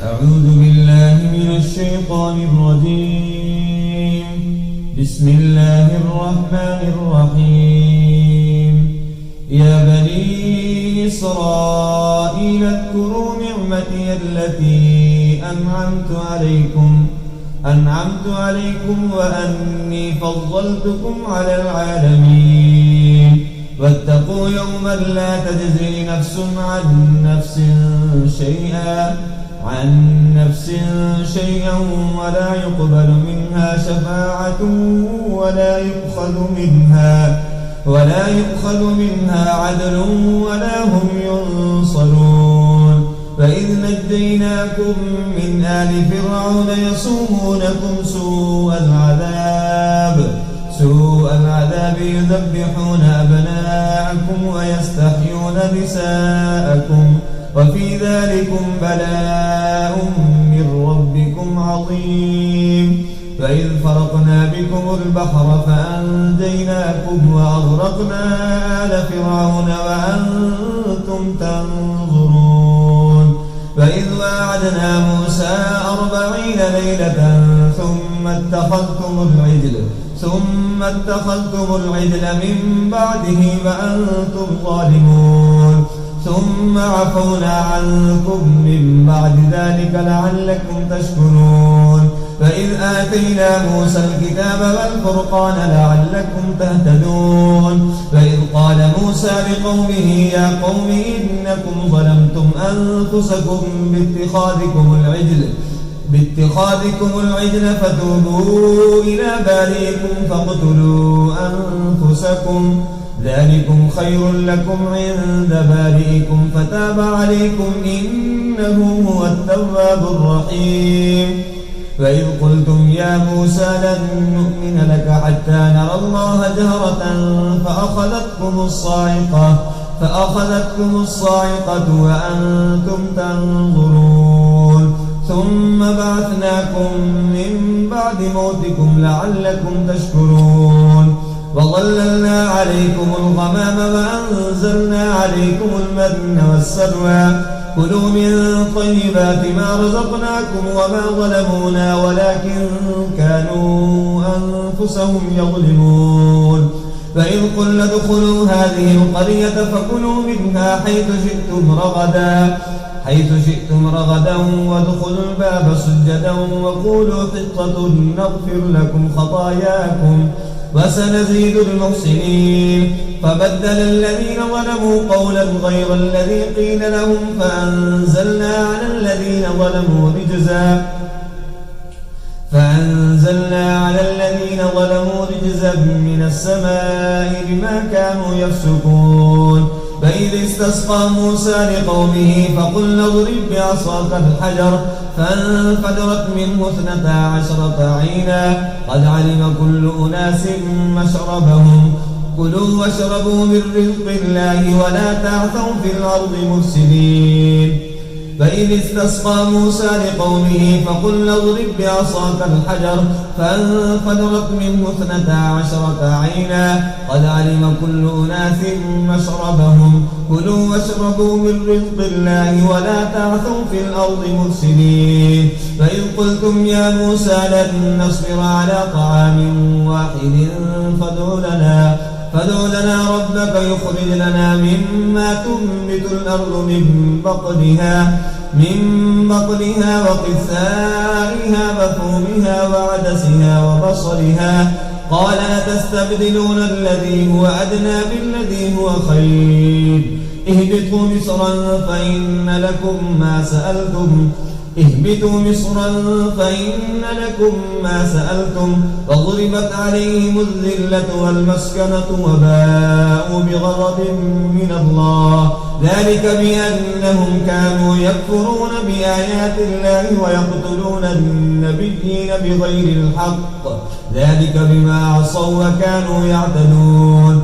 أعوذ بالله من الشيطان الرجيم. بسم الله الرحمن الرحيم. يا بني إسرائيل اذكروا نعمتي التي أنعمت عليكم وأني فضلتكم على العالمين. واتقوا يوما لا تجزي نفس عن نفس شيئا ولا يقبل منها شفاعة ولا يؤخذ منها عدل ولا هم ينصرون. فإذ نجيناكم من آل فرعون يسومونكم سوء العذاب يذبحون أبناءكم ويستحيون نساءكم وفي ذلكم بلاء من ربكم عظيم. فإذ فرقنا بكم البحر فأنجيناكم وأغرقنا آل فرعون وأنتم تنظرون. فإذ واعدنا موسى 40 ليلة ثم اتخذتم العجل من بعده وأنتم ظالمون. ثم عفونا عنكم من بعد ذلك لعلكم تشكرون. فإذ آتينا موسى الكتاب والفرقان لعلكم تهتدون. فإذ قال موسى لقومه يا قوم إنكم ظلمتم أنفسكم باتخاذكم العجل فتوبوا إلى بارئكم فاقتلوا أنفسكم ذلكم خير لكم عند بارئكم فتاب عليكم إنه هو التواب الرحيم. فإذ قلتم يا موسى لن نؤمن لك حتى نرى الله جهرة فأخذتكم الصاعقة وأنتم تنظرون. ثم بعثناكم من بعد موتكم لعلكم تشكرون. وظللنا عليكم الغمام وأنزلنا عليكم المن والسلوى كلوا من طيبات ما رزقناكم وما ظلمونا ولكن كانوا أنفسهم يظلمون. فإذ قلنا ادخلوا هذه القرية فكلوا منها حيث شئتم رغدا وادخلوا الباب سجدا وقولوا حطة نغفر لكم خطاياكم وسنزيد المحسنين. فبدل الذين ظلموا قولا غير الذي قيل لهم فأنزلنا على الذين ظلموا رجزا من السماء بما كانوا يفسقون. فإذ استسقى موسى لقومه فقلنا اضرب بعصاك الحجر فانفجرت منه 12 عينا قد علم كل أناس مشربهم كلوا واشربوا من رزق الله ولا تعثوا في الأرض مفسدين. فإذ استسقى موسى لقومه فقلنا اضرب بعصاك الحجر فانفجرت منه 12 عينا قد علم كل أناس مشربهم كلوا واشربوا من رزق الله ولا تعثوا في الأرض مفسدين. فإذ قلتم يا موسى لن نصبر على طعام واحد فادع لنا ربك يخرج لنا مما تنبت الأرض من بقلها وقثائها وفومها وعدسها وبصلها قال أتستبدلون الذي هو أدنى بالذي هو خير اهبطوا مصرا فإن لكم ما سألتم وضربت عليهم الذلة والمسكنة وباءوا بغضب من الله ذلك بأنهم كانوا يكفرون بآيات الله ويقتلون النبيين بغير الحق ذلك بما عصوا وكانوا يعتدون.